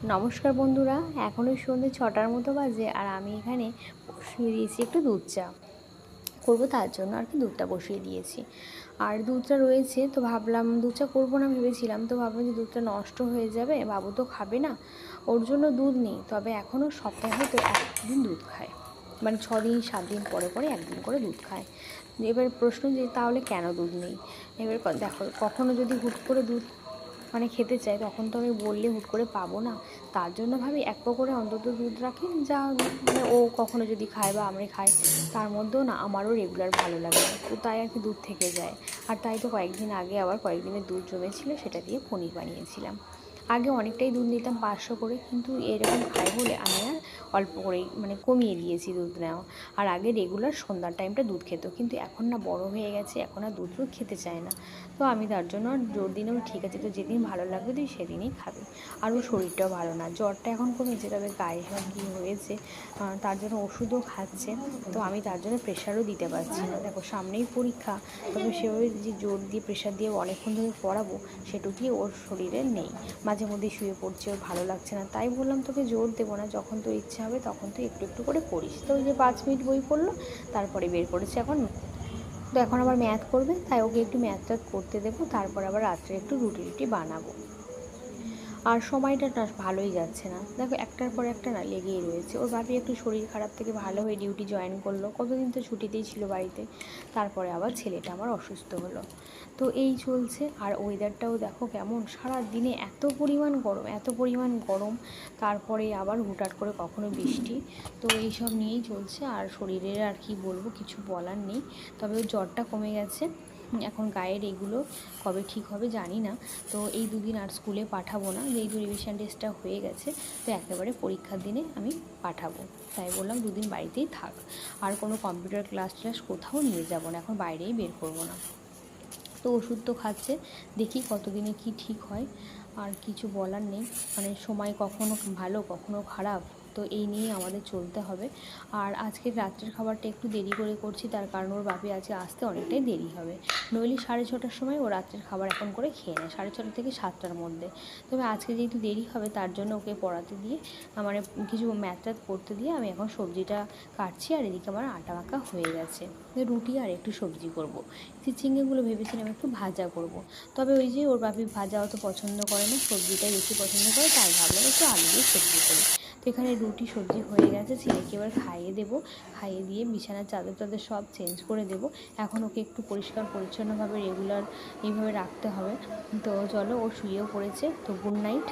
নমস্কার বন্ধুরা, এখন ওই সন্ধ্যে 6টার মতো বাজে আর আমি এখানে বসিয়ে দিয়েছি একটু দুধ চা করবো, তার জন্য আর কি দুধটা বসিয়ে দিয়েছি। আর দুধটা রয়েছে তো ভাবলাম দুধ চা করবো না ভেবেছিলাম, তো ভাবলাম যে দুধটা নষ্ট হয়ে যাবে, বাবু তো খাবে না, ওর জন্য দুধ নেই। তবে এখনও সপ্তাহে তো একদিন দুধ খায়, মানে 6 দিন 7 দিন পরে পরে একদিন করে দুধ খায়। এবার প্রশ্ন যে তাহলে কেন দুধ নেই। এবার দেখো, কখনো যদি হুট করে দুধ খেতে চাই, তখন তো আমি বললে হুট করে পাবো না। তার জন্য ভাবি এক পা করে অন্তত দুধ রাখি, যা ও কখনো যদি খায় বা আমরা খাই, তার মধ্যেও না আমারও রেগুলার ভালো লাগে না, তো তাই আর কি দুধ থেকে যায়। আর তাই তো কয়েকদিন আগে আবার কয়েকদিনের দুধ জমেছিল, সেটা দিয়ে পনির বানিয়েছিলাম। আগে অনেকটাই দুধ নিতাম 500 করে, কিন্তু এরকম খাই বলে আমি আর অল্প করেই কমিয়ে দিয়েছি দুধ নেওয়া। আর আগে রেগুলার সন্ধ্যার টাইমটা দুধ খেত, কিন্তু এখন না বড় হয়ে গেছে, এখন আর দুধ খেতে চায় না। তো আমি তার জন্য আর জোর দিনেও ঠিক আছে, তো যেদিন ভালো লাগবে তুই সেদিনই খাবি। আর ওর শরীরটাও ভালো না, জ্বরটা এখন কমেছে, তবে গায়ে সব কী হয়েছে তার জন্য ওষুধও খাচ্ছে। তো আমি তার জন্য প্রেশারও দিতে পারছি না। দেখো সামনেই পরীক্ষা, তবে সেভাবে যে জোর দিয়ে প্রেশার দিয়ে অনেকক্ষণ ধরে পড়াবো সেটুকুই ওর শরীরে নেই। মাঝে মধ্যে শুয়ে পড়ছে, ওর ভালো লাগছে না, তাই বললাম তোকে জোর দেবো না, যখন তোর ইচ্ছা হবে তখন তুই একটু একটু করে পড়িস। তো ওই যে 5 মিনিট বই পড়লো, তারপরে বের করেছে এখন। তো এখন আবার ম্যাথ করবে, তাই ওকে একটু ম্যাথ ট্যাথ করতে দেবো, তারপর আবার রাত্রে একটু রুটি রুটি বানাবো। আর সময়টা না ভালোই যাচ্ছে না, দেখো একটার পর একটা না লেগেই রয়েছে। ওর ভাবি একটু শরীর খারাপ থেকে ভালো হয়ে ডিউটি জয়েন করলো, কতদিন তো ছুটিতেই ছিল বাড়িতে, তারপরে আবার ছেলেটা আমার অসুস্থ হলো। তো এই চলছে। আর ওয়েদারটাও দেখো কেমন, সারা দিনে এত পরিমাণ গরম, এত পরিমাণ গরম, তারপরে আবার হুটহাট করে কখনো বৃষ্টি। তো এইসব নিয়েই চলছে। আর শরীরের আর কি বলবো, কিছু বলার নেই। তবে ওর জ্বরটা কমে গেছে, এখন গায়ের এগুলো কবে ঠিক হবে জানি না। তো এই দুদিন আর স্কুলে পাঠাবো না, যেহেতু রিভিশন টেস্টটা হয়ে গেছে, তো একেবারে পরীক্ষার দিনে আমি পাঠাবো। তাই বললাম দুদিন বাড়িতেই থাক, আর কোনো কম্পিউটার ক্লাস ট্লাস কোথাও নিয়ে যাব না, এখন বাইরেই বের করবো না। তো ওষুধ তো খাচ্ছে, দেখি কতদিনে কি ঠিক হয়। আর কিছু বলার নেই, সময় কখনো ভালো কখনো খারাপ, তো এই নিয়ে আমাদের চলতে হবে। আর আজকের রাত্রের খাবারটা একটু দেরি করে করছি, তার কারণ ওর বাপি আজকে আসতে অনেকটাই দেরি হবে। নইলে 6:30টার সময় ও রাত্রের খাবার এখন করে খেয়ে নেয়, 6:30 থেকে 7টার মধ্যে। তবে আজকে যেহেতু দেরি হবে, তার জন্য ওকে পড়াতে দিয়ে কিছু ম্যাথ ট্যাথ করতে দিয়ে আমি এখন সবজিটা কাটছি। আর এদিকে আমার আটা মাখা হয়ে গেছে, রুটি আর একটু সবজি করব। চিচিঙ্গাগুলো ভেবেছিলাম একটু ভাজা করব, তবে ওই যে ওর বাপি ভাজা অত পছন্দ করে না, সবজিটাই বেশি পছন্দ করে, তাই ভাবলাম একটু আলু দিয়ে সবজি করি। তো এখানে রুটি সবজি হয়ে গেছে, ছেলেকে এবার খাইয়ে দেবো, খাইয়ে দিয়ে বিছানার চাদর টাদর সব চেঞ্জ করে দেবো। এখন ওকে একটু পরিষ্কার পরিচ্ছন্নভাবে রেগুলার এইভাবে রাখতে হবে। তো চলো, ও শুয়েও পড়েছে, তো গুড নাইট।